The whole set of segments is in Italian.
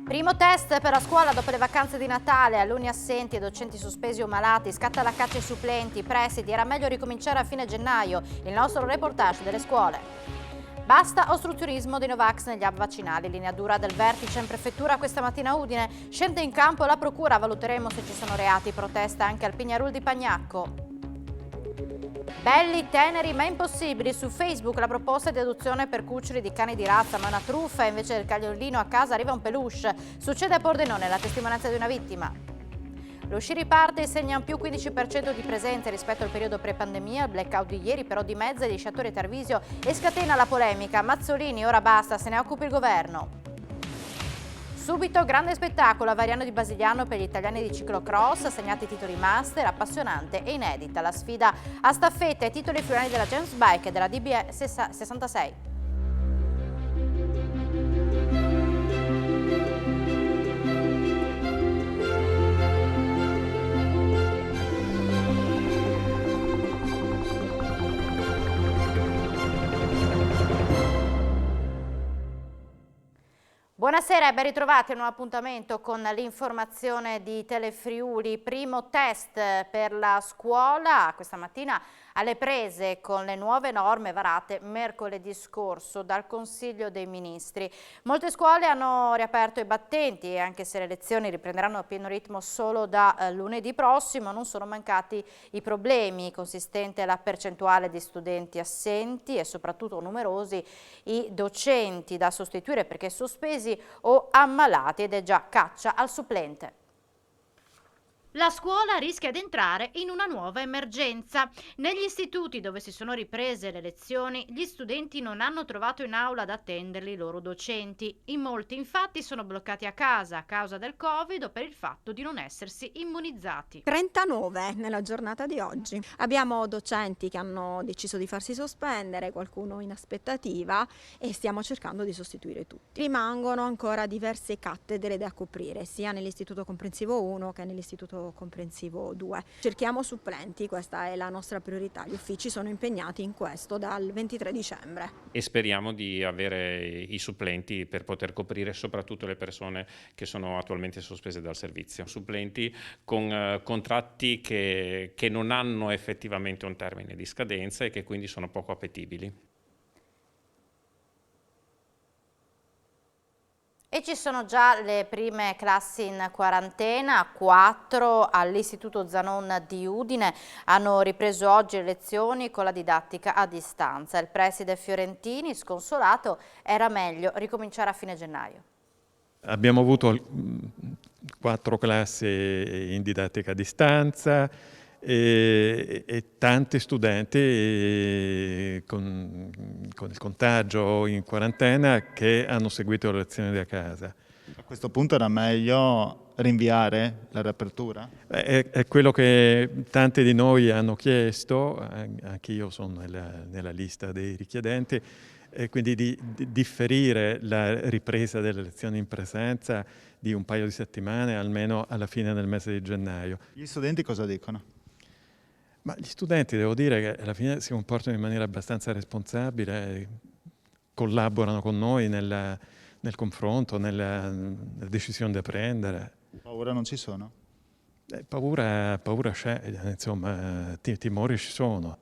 Primo test per la scuola dopo le vacanze di Natale, alunni assenti e docenti sospesi o malati, scatta la caccia ai supplenti, presidi, era meglio ricominciare a fine gennaio, il nostro reportage delle scuole. Basta ostruzionismo dei Novax negli hub vaccinali, linea dura del vertice in prefettura questa mattina a Udine, scende in campo la procura, valuteremo se ci sono reati, protesta anche al Pignarul di Pagnacco. Belli, teneri ma impossibili, su Facebook la proposta di adozione per cuccioli di cani di razza, ma è una truffa, invece del cagnolino a casa arriva un peluche. Succede a Pordenone, la testimonianza di una vittima. Lo sci riparte e segna un più 15% di presenze rispetto al periodo pre-pandemia, il blackout di ieri però dimezza gli sciatori a Tarvisio e scatena la polemica. Mazzolini, ora basta, se ne occupi il governo. Subito grande spettacolo a Variano di Basigliano per gli italiani di ciclocross, assegnati titoli master, appassionante e inedita. La sfida a staffetta e titoli friulani della James Bike e della DBE 66. Buonasera e ben ritrovati a un nuovo appuntamento con l'informazione di Telefriuli. Primo test per la scuola questa mattina alle prese con le nuove norme varate mercoledì scorso dal Consiglio dei Ministri. Molte scuole hanno riaperto i battenti e anche se le lezioni riprenderanno a pieno ritmo solo da lunedì prossimo non sono mancati i problemi, consistente la percentuale di studenti assenti e soprattutto numerosi i docenti da sostituire perché sospesi o ammalati ed è già caccia al supplente. La scuola rischia di entrare in una nuova emergenza. Negli istituti dove si sono riprese le lezioni, gli studenti non hanno trovato in aula ad attenderli i loro docenti. In molti infatti sono bloccati a casa a causa del Covid o per il fatto di non essersi immunizzati. 39 nella giornata di oggi. Abbiamo docenti che hanno deciso di farsi sospendere, qualcuno in aspettativa e stiamo cercando di sostituire tutti. Rimangono ancora diverse cattedre da coprire, sia nell'istituto comprensivo 1 che nell'istituto comprensivo 2. Cerchiamo supplenti, questa è la nostra priorità. Gli uffici sono impegnati in questo dal 23 dicembre. E speriamo di avere i supplenti per poter coprire soprattutto le persone che sono attualmente sospese dal servizio. Supplenti con contratti che non hanno effettivamente un termine di scadenza e che quindi sono poco appetibili. E ci sono già le prime classi in quarantena, 4 all'Istituto Zanon di Udine. Hanno ripreso oggi le lezioni con la didattica a distanza. Il preside Fiorentini, sconsolato, era meglio ricominciare a fine gennaio. Abbiamo avuto 4 classi in didattica a distanza e tanti studenti con il contagio in quarantena che hanno seguito le lezioni da casa. A questo punto era meglio rinviare la riapertura? È quello che tanti di noi hanno chiesto, anch'io sono nella lista dei richiedenti, e quindi di differire la ripresa delle lezioni in presenza di un paio di settimane, almeno alla fine del mese di gennaio. Gli studenti cosa dicono? Ma gli studenti, devo dire che alla fine si comportano in maniera abbastanza responsabile, collaborano con noi nel confronto, nella decisione da prendere. Paura non ci sono? Paura c'è, insomma, timori ci sono.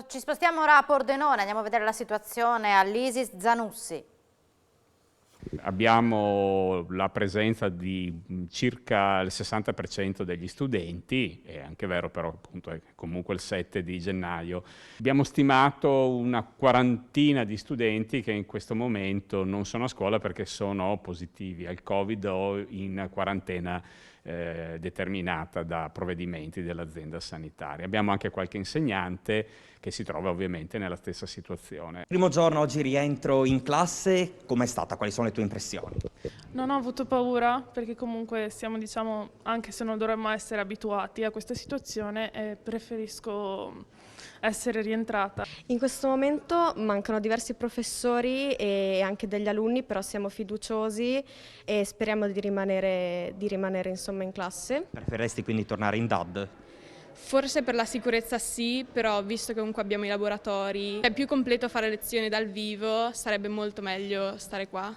Ci spostiamo ora a Pordenone, andiamo a vedere la situazione all'Isis Zanussi. Abbiamo la presenza di circa il 60% degli studenti, è anche vero però appunto è comunque il 7 di gennaio. Abbiamo stimato una quarantina di studenti che in questo momento non sono a scuola perché sono positivi al Covid o in quarantena determinata da provvedimenti dell'azienda sanitaria. Abbiamo anche qualche insegnante che si trova ovviamente nella stessa situazione. Primo giorno oggi rientro in classe, com'è stata? Quali sono le tue impressioni? Non ho avuto paura perché comunque siamo, diciamo, anche se non dovremmo essere abituati a questa situazione, preferisco essere rientrata. In questo momento mancano diversi professori e anche degli alunni, però siamo fiduciosi e speriamo di rimanere insomma in classe. Preferiresti quindi tornare in DAD? Forse per la sicurezza sì, però visto che comunque abbiamo i laboratori, è più completo fare lezioni dal vivo, sarebbe molto meglio stare qua.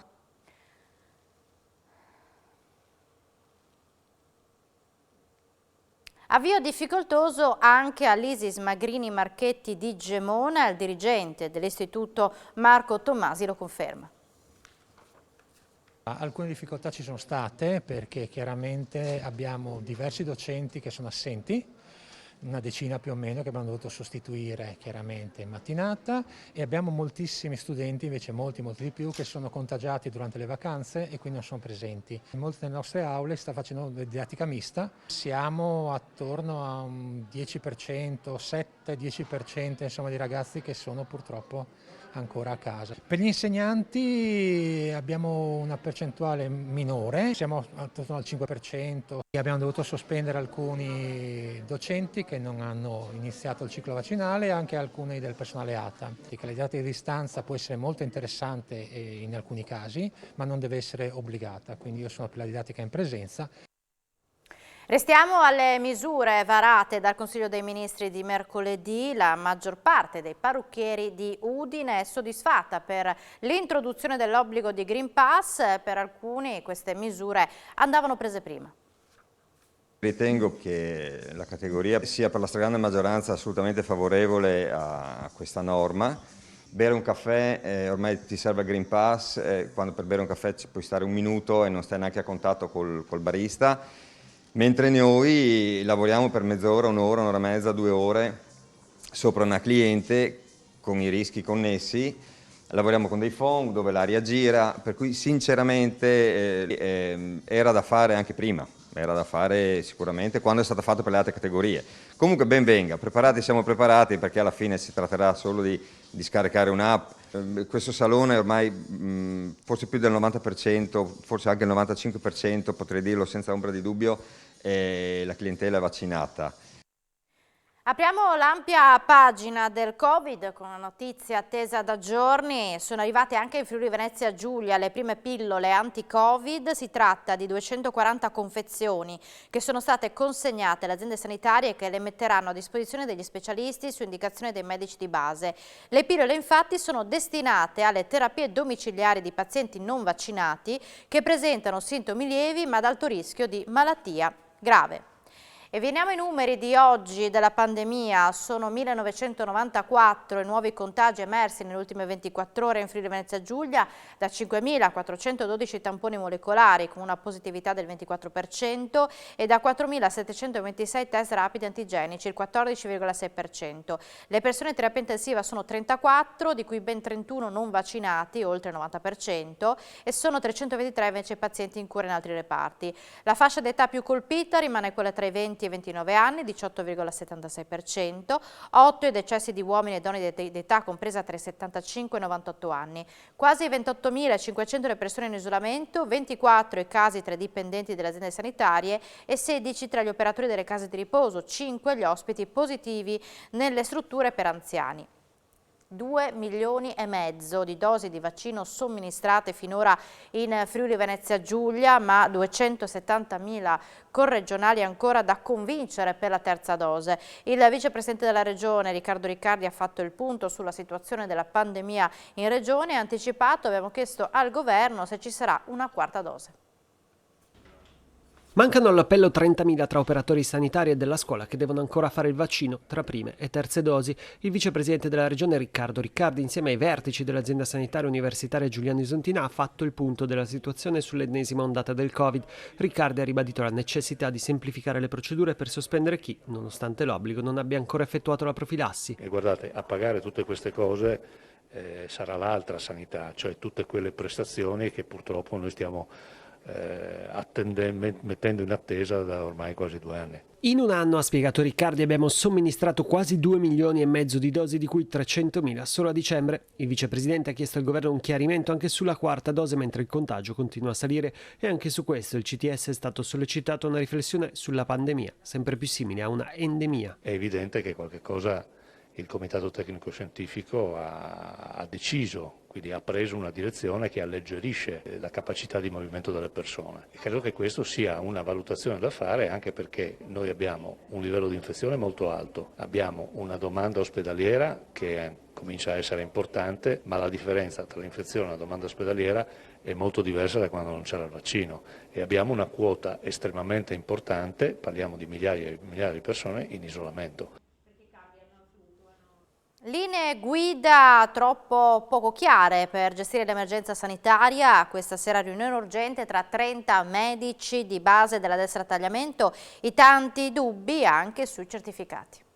Avvio difficoltoso anche all'Isis Magrini Marchetti di Gemona, il dirigente dell'istituto Marco Tommasi lo conferma. Alcune difficoltà ci sono state perché chiaramente abbiamo diversi docenti che sono assenti, una decina più o meno che abbiamo dovuto sostituire chiaramente in mattinata, e abbiamo moltissimi studenti, invece molti di più, che sono contagiati durante le vacanze e quindi non sono presenti. In molte delle nostre aule si sta facendo didattica mista, siamo attorno a un 10%, 7-10% insomma, di ragazzi che sono purtroppo ancora a casa. Per gli insegnanti abbiamo una percentuale minore, siamo attorno al 5%, e abbiamo dovuto sospendere alcuni docenti che non hanno iniziato il ciclo vaccinale e anche alcuni del personale ATA. La didattica di distanza può essere molto interessante in alcuni casi, ma non deve essere obbligata, quindi io sono per la didattica in presenza. Restiamo alle misure varate dal Consiglio dei Ministri di mercoledì. La maggior parte dei parrucchieri di Udine è soddisfatta per l'introduzione dell'obbligo di Green Pass. Per alcuni queste misure andavano prese prima. Ritengo che la categoria sia per la stragrande maggioranza assolutamente favorevole a questa norma. Bere un caffè, ormai ti serve il Green Pass, quando per bere un caffè ci puoi stare un minuto e non stai neanche a contatto col barista. Mentre noi lavoriamo per mezz'ora, un'ora e mezza, 2 ore sopra una cliente con i rischi connessi, lavoriamo con dei phon dove l'aria gira, per cui sinceramente era da fare anche prima, era da fare sicuramente quando è stata fatta per le altre categorie. Comunque ben venga, preparati siamo preparati perché alla fine si tratterà solo di scaricare un'app. Questo salone ormai forse più del 90%, forse anche il 95%, potrei dirlo senza ombra di dubbio, la clientela è vaccinata. Apriamo l'ampia pagina del Covid con una notizia attesa da giorni. Sono arrivate anche in Friuli Venezia Giulia le prime pillole anti-Covid. Si tratta di 240 confezioni che sono state consegnate alle aziende sanitarie che le metteranno a disposizione degli specialisti su indicazione dei medici di base. Le pillole infatti sono destinate alle terapie domiciliari di pazienti non vaccinati che presentano sintomi lievi ma ad alto rischio di malattia grave. E veniamo ai numeri di oggi della pandemia. Sono 1994 i nuovi contagi emersi nelle ultime 24 ore in Friuli Venezia Giulia, da 5.412 tamponi molecolari con una positività del 24% e da 4.726 test rapidi antigenici, il 14,6%. Le persone in terapia intensiva sono 34, di cui ben 31 non vaccinati, oltre il 90%, e sono 323 invece pazienti in cura in altri reparti. La fascia d'età più colpita rimane quella tra i 20 e 29 anni, 18,76%, 8 i decessi di uomini e donne di età compresa tra i 75 e i 98 anni, quasi 28.500 le persone in isolamento, 24 i casi tra i dipendenti delle aziende sanitarie e 16 tra gli operatori delle case di riposo, 5 gli ospiti positivi nelle strutture per anziani. 2,5 milioni di dosi di vaccino somministrate finora in Friuli Venezia Giulia, ma 270.000 corregionali ancora da convincere per la terza dose. Il vicepresidente della regione Riccardo Riccardi ha fatto il punto sulla situazione della pandemia in regione e ha anticipato, abbiamo chiesto al governo se ci sarà una quarta dose. Mancano all'appello 30.000 tra operatori sanitari e della scuola che devono ancora fare il vaccino tra prime e terze dosi. Il vicepresidente della regione Riccardo Riccardi, insieme ai vertici dell'azienda sanitaria universitaria Giuliano Isontina, ha fatto il punto della situazione sull'ennesima ondata del Covid. Riccardi ha ribadito la necessità di semplificare le procedure per sospendere chi, nonostante l'obbligo, non abbia ancora effettuato la profilassi. E guardate, a pagare tutte queste cose sarà l'altra sanità, cioè tutte quelle prestazioni che purtroppo noi stiamo mettendo in attesa da ormai quasi 2 anni. In un anno, ha spiegato Riccardi, abbiamo somministrato quasi 2,5 milioni di dosi, di cui 300.000 solo a dicembre. Il vicepresidente ha chiesto al governo un chiarimento anche sulla quarta dose mentre il contagio continua a salire, e anche su questo il CTS è stato sollecitato a una riflessione sulla pandemia, sempre più simile a una endemia. È evidente che qualche cosa il Comitato Tecnico Scientifico ha deciso, quindi ha preso una direzione che alleggerisce la capacità di movimento delle persone. E credo che questo sia una valutazione da fare, anche perché noi abbiamo un livello di infezione molto alto, abbiamo una domanda ospedaliera che è comincia a essere importante, ma la differenza tra l'infezione e la domanda ospedaliera è molto diversa da quando non c'era il vaccino e abbiamo una quota estremamente importante, parliamo di migliaia e migliaia di persone in isolamento. Linee guida troppo poco chiare per gestire l'emergenza sanitaria. Questa sera riunione urgente tra 30 medici di base della destra tagliamento, i tanti dubbi anche sui certificati.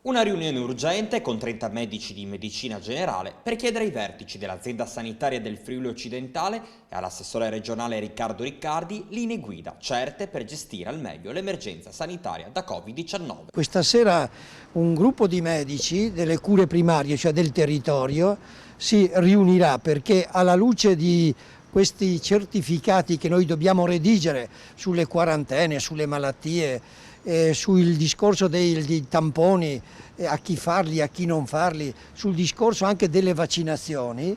Una riunione urgente con 30 medici di medicina generale per chiedere ai vertici dell'azienda sanitaria del Friuli Occidentale e all'assessore regionale Riccardo Riccardi linee guida certe per gestire al meglio l'emergenza sanitaria da Covid-19. Questa sera un gruppo di medici delle cure primarie, cioè del territorio, si riunirà perché alla luce di questi certificati che noi dobbiamo redigere sulle quarantene, sulle malattie, sul discorso dei tamponi, a chi farli, a chi non farli, sul discorso anche delle vaccinazioni,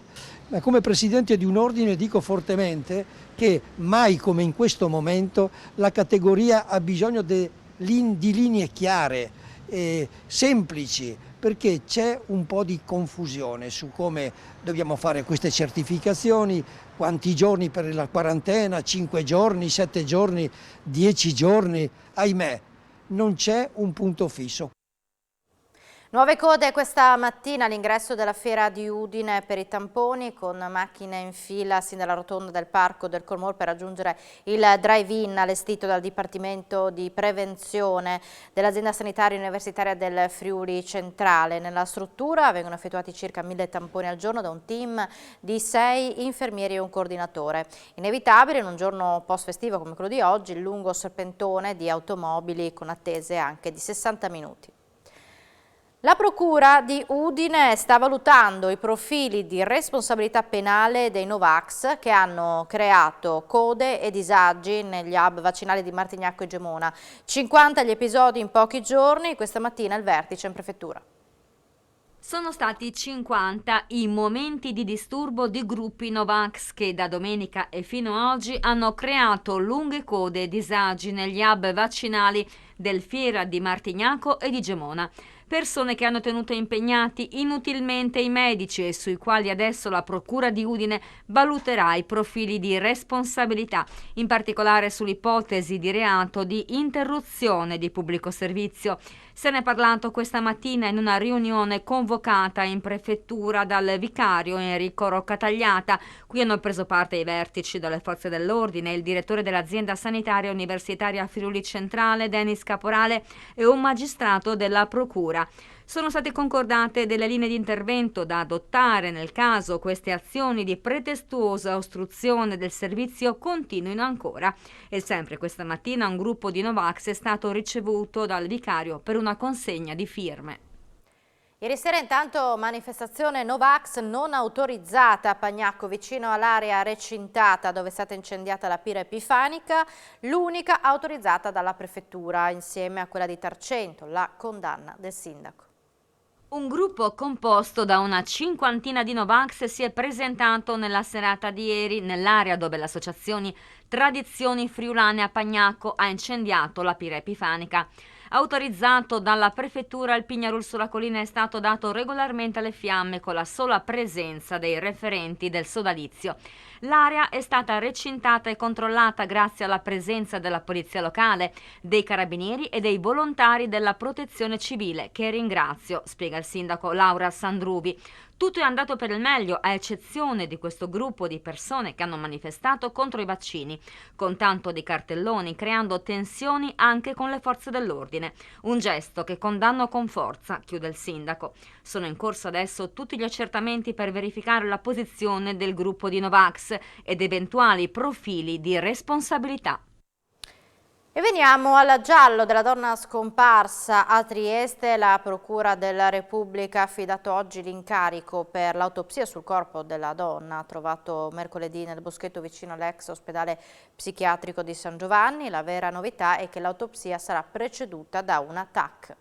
ma come presidente di un ordine dico fortemente che mai come in questo momento la categoria ha bisogno di linee chiare, semplici, perché c'è un po' di confusione su come dobbiamo fare queste certificazioni, quanti giorni per la quarantena, 5 giorni, 7 giorni, 10 giorni, ahimè. Non c'è un punto fisso. Nuove code questa mattina all'ingresso della fiera di Udine per i tamponi, con macchine in fila sin dalla rotonda del Parco del Cormor per raggiungere il drive-in allestito dal Dipartimento di Prevenzione dell'azienda sanitaria universitaria del Friuli Centrale. Nella struttura vengono effettuati circa 1000 tamponi al giorno da un team di 6 infermieri e un coordinatore. Inevitabile in un giorno post-festivo come quello di oggi il lungo serpentone di automobili con attese anche di 60 minuti. La Procura di Udine sta valutando i profili di responsabilità penale dei Novax che hanno creato code e disagi negli hub vaccinali di Martignacco e Gemona. 50 gli episodi in pochi giorni, questa mattina il vertice in prefettura. Sono stati 50 i momenti di disturbo di gruppi Novax che da domenica e fino a oggi hanno creato lunghe code e disagi negli hub vaccinali del Fiera di Martignacco e di Gemona. Persone che hanno tenuto impegnati inutilmente i medici e sui quali adesso la Procura di Udine valuterà i profili di responsabilità, in particolare sull'ipotesi di reato di interruzione di pubblico servizio. Se ne è parlato questa mattina in una riunione convocata in prefettura dal vicario Enrico Roccatagliata. Qui hanno preso parte i vertici delle forze dell'ordine, il direttore dell'azienda sanitaria universitaria Friuli Centrale, Denis Caporale, e un magistrato della Procura. Sono state concordate delle linee di intervento da adottare nel caso queste azioni di pretestuosa ostruzione del servizio continuino ancora. E sempre questa mattina un gruppo di Novax è stato ricevuto dal vicario per una consegna di firme. Ieri sera intanto manifestazione Novax non autorizzata a Pagnacco, vicino all'area recintata dove è stata incendiata la pira epifanica, l'unica autorizzata dalla prefettura insieme a quella di Tarcento, la condanna del sindaco. Un gruppo composto da una cinquantina di Novax si è presentato nella serata di ieri nell'area dove l'associazione Tradizioni Friulane a Pagnacco ha incendiato la pira epifanica. Autorizzato dalla prefettura, il Pignarul sulla collina è stato dato regolarmente alle fiamme con la sola presenza dei referenti del sodalizio. L'area è stata recintata e controllata grazie alla presenza della polizia locale, dei carabinieri e dei volontari della protezione civile, che ringrazio, spiega il sindaco Laura Sandrubi. Tutto è andato per il meglio, a eccezione di questo gruppo di persone che hanno manifestato contro i vaccini, con tanto di cartelloni, creando tensioni anche con le forze dell'ordine. Un gesto che condanno con forza, chiude il sindaco. Sono in corso adesso tutti gli accertamenti per verificare la posizione del gruppo di Novax ed eventuali profili di responsabilità. E veniamo al giallo della donna scomparsa a Trieste. La Procura della Repubblica ha affidato oggi l'incarico per l'autopsia sul corpo della donna trovato mercoledì nel boschetto vicino all'ex ospedale psichiatrico di San Giovanni. La vera novità è che l'autopsia sarà preceduta da una TAC.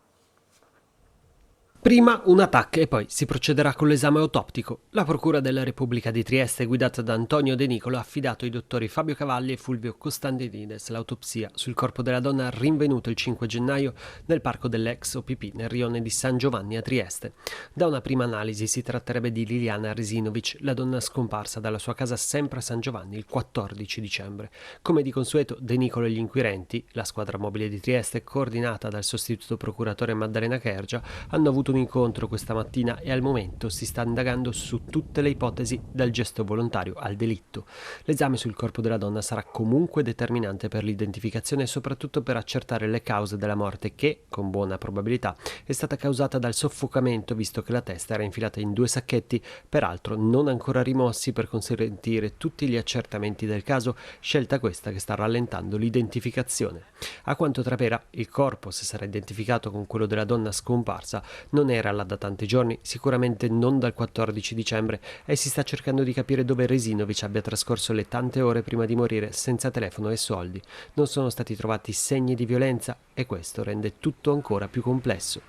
Prima un TAC e poi si procederà con l'esame autoptico. La Procura della Repubblica di Trieste, guidata da Antonio De Nicolo, ha affidato ai dottori Fabio Cavalli e Fulvio Costantinides l'autopsia sul corpo della donna rinvenuto il 5 gennaio nel parco dell'ex OPP nel rione di San Giovanni a Trieste. Da una prima analisi si tratterebbe di Liliana Resinovic, la donna scomparsa dalla sua casa sempre a San Giovanni il 14 dicembre. Come di consueto, De Nicolo e gli inquirenti, la squadra mobile di Trieste, coordinata dal sostituto procuratore Maddalena Kergia, hanno avuto un incontro questa mattina e al momento si sta indagando su tutte le ipotesi dal gesto volontario al delitto. L'esame sul corpo della donna sarà comunque determinante per l'identificazione e soprattutto per accertare le cause della morte che, con buona probabilità, è stata causata dal soffocamento visto che la testa era infilata in 2 sacchetti, peraltro non ancora rimossi per consentire tutti gli accertamenti del caso, scelta questa che sta rallentando l'identificazione. A quanto trapela, il corpo, se sarà identificato con quello della donna scomparsa, non era là da tanti giorni, sicuramente non dal 14 dicembre, e si sta cercando di capire dove Resinovic abbia trascorso le tante ore prima di morire senza telefono e soldi. Non sono stati trovati segni di violenza e questo rende tutto ancora più complesso.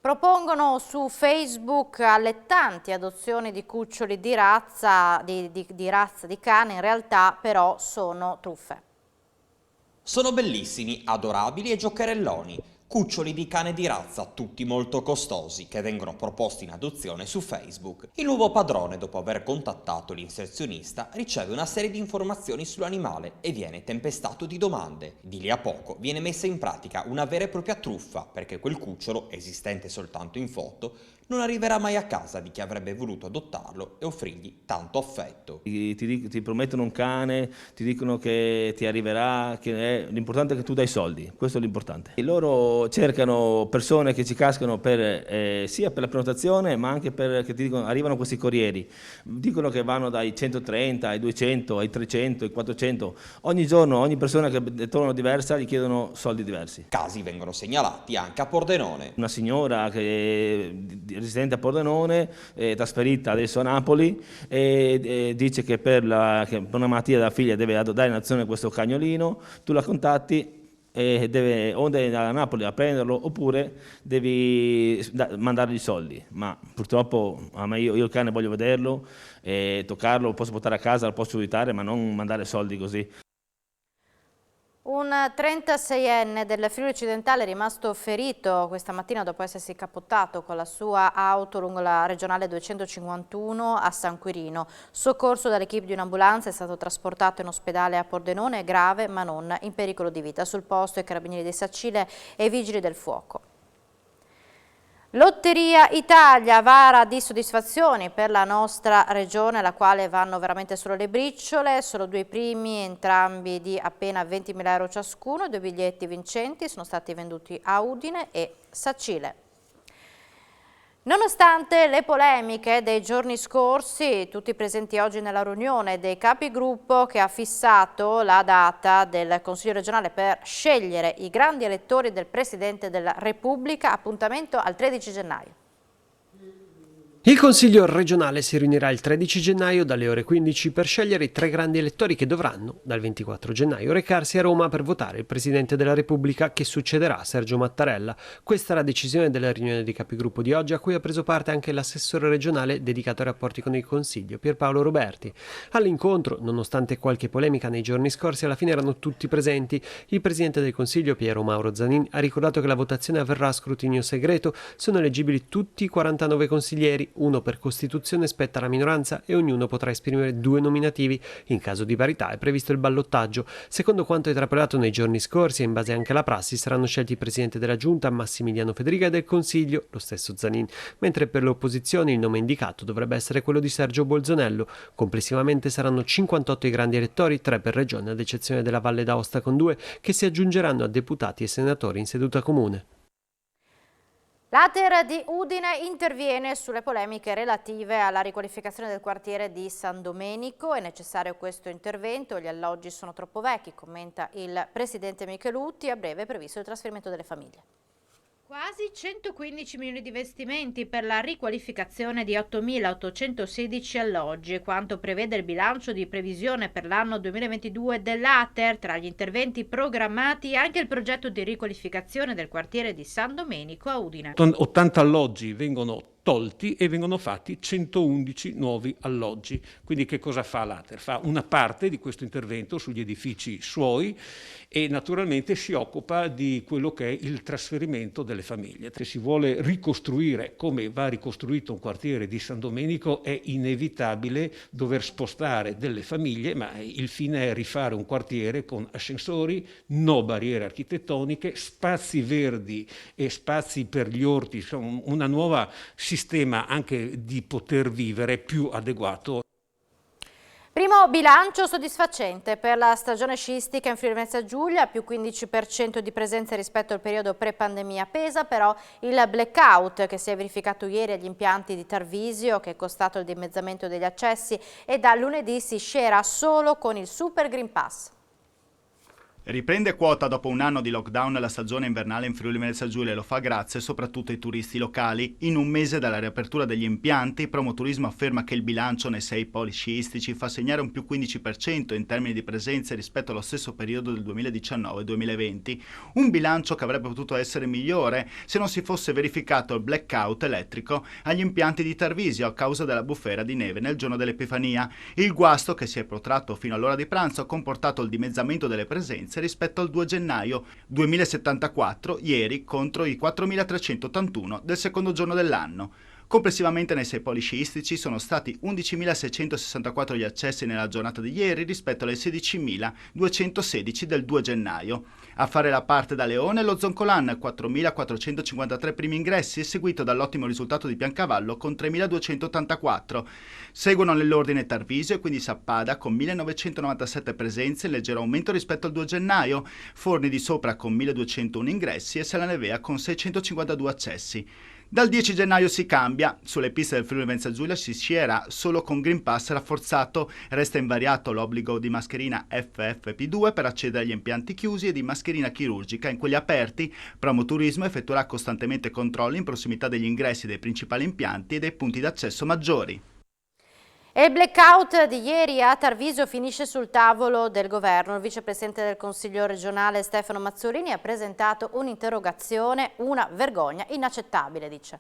Propongono su Facebook allettanti adozioni di cuccioli di razza di cane, in realtà però sono truffe. Sono bellissimi, adorabili e giocherelloni. Cuccioli di cane di razza, tutti molto costosi, che vengono proposti in adozione su Facebook. Il nuovo padrone, dopo aver contattato l'inserzionista, riceve una serie di informazioni sull'animale e viene tempestato di domande. Di lì a poco viene messa in pratica una vera e propria truffa, perché quel cucciolo, esistente soltanto in foto, non arriverà mai a casa di chi avrebbe voluto adottarlo e offrirgli tanto affetto. Ti promettono un cane, ti dicono che ti arriverà, l'importante è che tu dai soldi, questo è l'importante. E loro cercano persone che ci cascano sia per la prenotazione ma anche perché ti dicono, arrivano questi corrieri, dicono che vanno dai 130 ai 200, ai 300, ai 400, ogni giorno ogni persona che torna diversa gli chiedono soldi diversi. Casi vengono segnalati anche a Pordenone. Una signora che residente a Pordenone, trasferita adesso a Napoli, e dice che per una malattia della figlia deve dare in azione questo cagnolino, tu la contatti e devi andare a Napoli a prenderlo oppure devi mandargli i soldi, ma purtroppo io il cane voglio vederlo, toccarlo, lo posso portare a casa, lo posso aiutare, ma non mandare soldi così. Un 36enne del Friuli Occidentale è rimasto ferito questa mattina dopo essersi cappottato con la sua auto lungo la regionale 251 a San Quirino. Soccorso dall'equipe di un'ambulanza, è stato trasportato in ospedale a Pordenone, è grave ma non in pericolo di vita. Sul posto i carabinieri di Sacile e i vigili del fuoco. Lotteria Italia, vara di soddisfazioni per la nostra regione, alla quale vanno veramente solo le briciole, solo 2 primi, entrambi di appena 20.000 euro ciascuno. 2 biglietti vincenti sono stati venduti a Udine e Sacile. Nonostante le polemiche dei giorni scorsi, tutti presenti oggi nella riunione dei capigruppo che ha fissato la data del Consiglio regionale per scegliere i grandi elettori del Presidente della Repubblica, appuntamento al 13 gennaio. Il Consiglio regionale si riunirà il 13 gennaio dalle ore 15 per scegliere i 3 grandi elettori che dovranno, dal 24 gennaio, recarsi a Roma per votare il Presidente della Repubblica che succederà a Sergio Mattarella. Questa è la decisione della riunione di capigruppo di oggi, a cui ha preso parte anche l'assessore regionale dedicato ai rapporti con il Consiglio, Pierpaolo Roberti. All'incontro, nonostante qualche polemica nei giorni scorsi, alla fine erano tutti presenti. Il Presidente del Consiglio, Piero Mauro Zanin, ha ricordato che la votazione avverrà a scrutinio segreto, sono eleggibili tutti i 49 consiglieri, uno per Costituzione spetta alla minoranza e ognuno potrà esprimere 2 nominativi. In caso di parità è previsto il ballottaggio. Secondo quanto è trapelato nei giorni scorsi e in base anche alla prassi, saranno scelti il Presidente della Giunta Massimiliano Federica e del Consiglio, lo stesso Zanin, mentre per le opposizioni il nome indicato dovrebbe essere quello di Sergio Bolzonello. Complessivamente saranno 58 i grandi elettori, 3 per regione ad eccezione della Valle d'Aosta con 2, che si aggiungeranno a deputati e senatori in seduta comune. L'Ater di Udine interviene sulle polemiche relative alla riqualificazione del quartiere di San Domenico. È necessario questo intervento, gli alloggi sono troppo vecchi, commenta il presidente Michelutti. A breve è previsto il trasferimento delle famiglie. Quasi 115 milioni di investimenti per la riqualificazione di 8.816 alloggi, quanto prevede il bilancio di previsione per l'anno 2022 dell'Ater. Tra gli interventi programmati anche il progetto di riqualificazione del quartiere di San Domenico a Udine. 80 alloggi vengono tolti e vengono fatti 111 nuovi alloggi. Quindi che cosa fa l'Ater? Fa una parte di questo intervento sugli edifici suoi e naturalmente si occupa di quello che è il trasferimento delle famiglie. Se si vuole ricostruire come va ricostruito un quartiere di San Domenico è inevitabile dover spostare delle famiglie, ma il fine è rifare un quartiere con ascensori, no barriere architettoniche, spazi verdi e spazi per gli orti, insomma una nuova sistema anche di poter vivere più adeguato. Primo bilancio soddisfacente per la stagione sciistica in Friuli Venezia Giulia, più 15% di presenze rispetto al periodo pre-pandemia. Pesa però il blackout che si è verificato ieri agli impianti di Tarvisio, che è costato il dimezzamento degli accessi, e da lunedì si scera solo con il Super Green Pass. Riprende quota dopo un anno di lockdown la stagione invernale in Friuli Venezia Giulia e lo fa grazie soprattutto ai turisti locali. In un mese dalla riapertura degli impianti, Promoturismo afferma che il bilancio nei 6 poli sciistici fa segnare un più 15% in termini di presenze rispetto allo stesso periodo del 2019-2020. Un bilancio che avrebbe potuto essere migliore se non si fosse verificato il blackout elettrico agli impianti di Tarvisio a causa della bufera di neve nel giorno dell'Epifania. Il guasto, che si è protratto fino all'ora di pranzo, ha comportato il dimezzamento delle presenze rispetto al 2 gennaio, 2074 ieri contro i 4381 del secondo giorno dell'anno. Complessivamente nei 6 poli sciistici sono stati 11.664 gli accessi nella giornata di ieri rispetto alle 16.216 del 2 gennaio. A fare la parte da leone lo Zoncolan, 4.453 primi ingressi, seguito dall'ottimo risultato di Piancavallo con 3.284. Seguono nell'ordine Tarvisio e quindi Sappada con 1.997 presenze, leggero aumento rispetto al 2 gennaio, Forni di Sopra con 1.201 ingressi e Sella Nevea con 652 accessi. Dal 10 gennaio si cambia, sulle piste del Friuli Venezia Giulia si sciera solo con Green Pass rafforzato, resta invariato l'obbligo di mascherina FFP2 per accedere agli impianti chiusi e di mascherina chirurgica in quelli aperti. Promoturismo effettuerà costantemente controlli in prossimità degli ingressi dei principali impianti e dei punti d'accesso maggiori. E il blackout di ieri a Tarvisio finisce sul tavolo del governo. Il vicepresidente del Consiglio regionale Stefano Mazzurini ha presentato un'interrogazione, una vergogna inaccettabile, dice.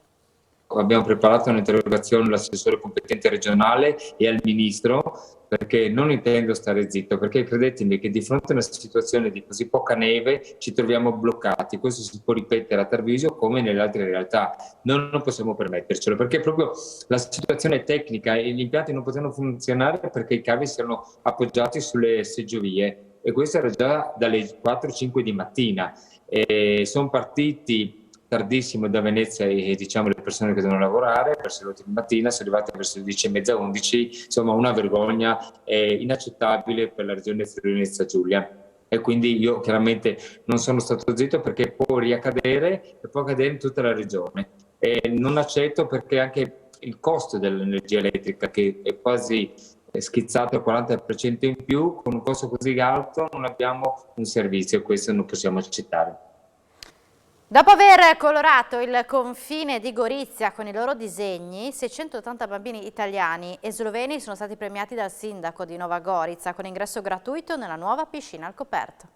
Abbiamo preparato un'interrogazione all'assessore competente regionale e al ministro, perché non intendo stare zitto, perché credetemi che di fronte a una situazione di così poca neve ci troviamo bloccati. Questo si può ripetere a Tarvisio come nelle altre realtà. Non possiamo permettercelo, perché proprio la situazione è tecnica e gli impianti non potevano funzionare perché i cavi si erano appoggiati sulle seggiovie, e questo era già dalle 4-5 di mattina. Sono partiti tardissimo da Venezia e diciamo le persone che devono lavorare verso le 8 di mattina, sono arrivate verso le 10:30, 11, insomma una vergogna inaccettabile per la regione Friuli Venezia Giulia. E quindi io chiaramente non sono stato zitto, perché può riaccadere e può accadere in tutta la regione. Non accetto, perché anche il costo dell'energia elettrica, che è quasi schizzato al 40% in più, con un costo così alto non abbiamo un servizio, e questo non possiamo accettare. Dopo aver colorato il confine di Gorizia con i loro disegni, 680 bambini italiani e sloveni sono stati premiati dal sindaco di Nova Gorica con ingresso gratuito nella nuova piscina al coperto.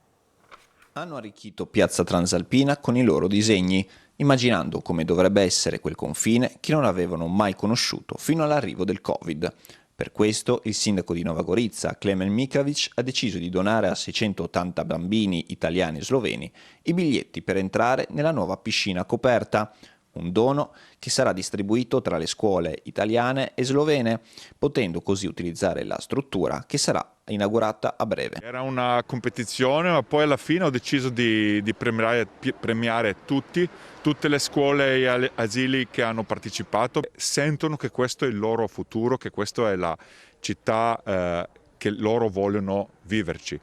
Hanno arricchito Piazza Transalpina con i loro disegni, immaginando come dovrebbe essere quel confine che non avevano mai conosciuto fino all'arrivo del Covid. Per questo il sindaco di Nova Gorica, Klemen Mikavic, ha deciso di donare a 680 bambini italiani e sloveni i biglietti per entrare nella nuova piscina coperta, un dono che sarà distribuito tra le scuole italiane e slovene, potendo così utilizzare la struttura che sarà inaugurata a breve. Era una competizione, ma poi alla fine ho deciso di premiare tutte le scuole e asili che hanno partecipato. Sentono che questo è il loro futuro, che questa è la città che loro vogliono viverci.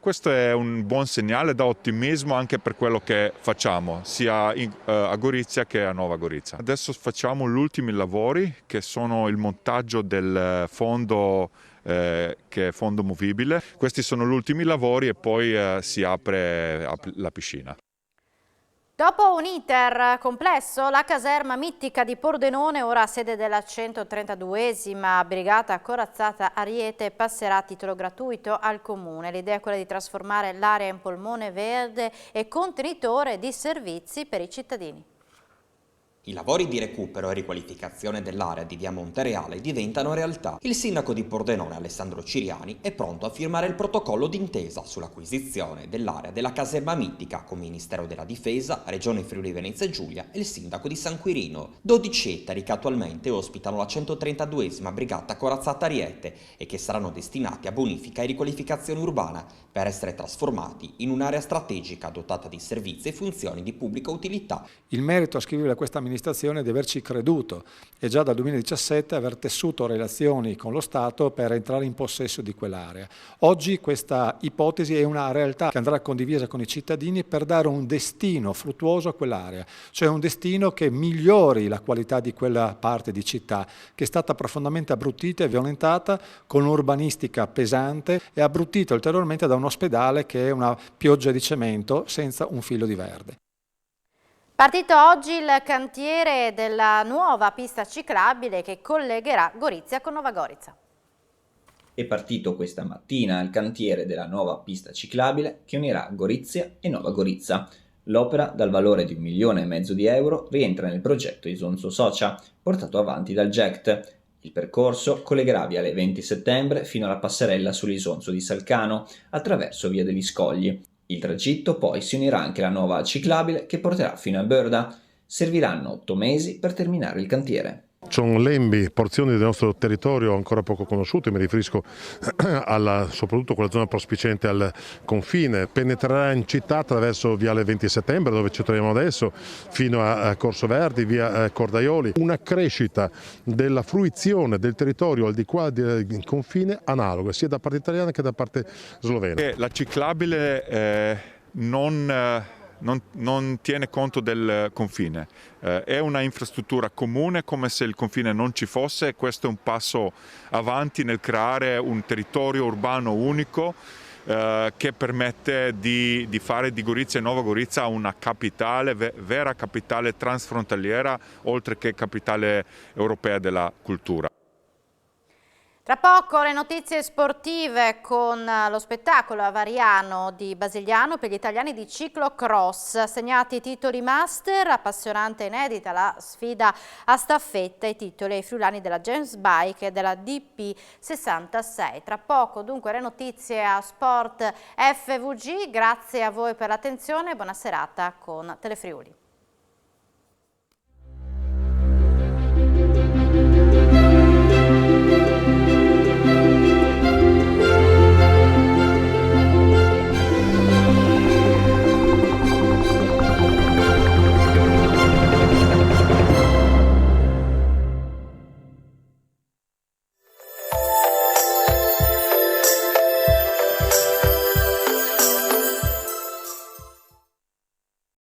Questo è un buon segnale, da ottimismo anche per quello che facciamo, sia a Gorizia che a Nova Gorica. Adesso facciamo gli ultimi lavori, che sono il montaggio del fondo, che è fondo movibile. Questi sono gli ultimi lavori e poi si apre la piscina. Dopo un iter complesso, la caserma mittica di Pordenone, ora sede della 132esima Brigata Corazzata Ariete, passerà a titolo gratuito al Comune. L'idea è quella di trasformare l'area in polmone verde e contenitore di servizi per i cittadini. I lavori di recupero e riqualificazione dell'area di via Montereale diventano realtà. Il sindaco di Pordenone, Alessandro Ciriani, è pronto a firmare il protocollo d'intesa sull'acquisizione dell'area della caserma mittica con Ministero della Difesa, Regione Friuli Venezia Giulia e il sindaco di San Quirino. 12 ettari che attualmente ospitano la 132esima Brigata Corazzata Ariete e che saranno destinati a bonifica e riqualificazione urbana per essere trasformati in un'area strategica dotata di servizi e funzioni di pubblica utilità. Il merito a scrivere a questa amministrazione è di averci creduto e già dal 2017 aver tessuto relazioni con lo Stato per entrare in possesso di quell'area. Oggi questa ipotesi è una realtà che andrà condivisa con i cittadini per dare un destino fruttuoso a quell'area, cioè un destino che migliori la qualità di quella parte di città che è stata profondamente abbrutita e violentata con un'urbanistica pesante e abbrutita ulteriormente da un ospedale che è una pioggia di cemento senza un filo di verde. Partito oggi il cantiere della nuova pista ciclabile che collegherà Gorizia con Nova Gorica. È partito questa mattina il cantiere della nuova pista ciclabile che unirà Gorizia e Nova Gorica. L'opera, dal valore di 1,5 milioni di euro, rientra nel progetto Isonzo Socia, portato avanti dal GECT. Il percorso collegherà Viale 20 Settembre fino alla passerella sull'Isonzo di Salcano, attraverso Via degli Scogli. Il tragitto poi si unirà anche alla nuova ciclabile che porterà fino a Börda. Serviranno 8 mesi per terminare il cantiere. Sono lembi, porzioni del nostro territorio ancora poco conosciute, mi riferisco soprattutto a quella zona prospiciente al confine. Penetrerà in città attraverso Viale 20 Settembre, dove ci troviamo adesso, fino a Corso Verdi, via Cordaioli. Una crescita della fruizione del territorio al di qua del confine analoga, sia da parte italiana che da parte slovena. La ciclabile non tiene conto del confine, è una infrastruttura comune come se il confine non ci fosse. Questo è un passo avanti nel creare un territorio urbano unico che permette di fare di Gorizia e Nova Gorica una capitale, vera capitale transfrontaliera, oltre che capitale europea della cultura. Tra poco le notizie sportive con lo spettacolo avariano di Basigliano per gli italiani di ciclocross. Segnati titoli master, appassionante e inedita la sfida a staffetta, i titoli ai friulani della James Bike e della DP66. Tra poco dunque le notizie a Sport FVG. Grazie a voi per l'attenzione e buona serata con Telefriuli.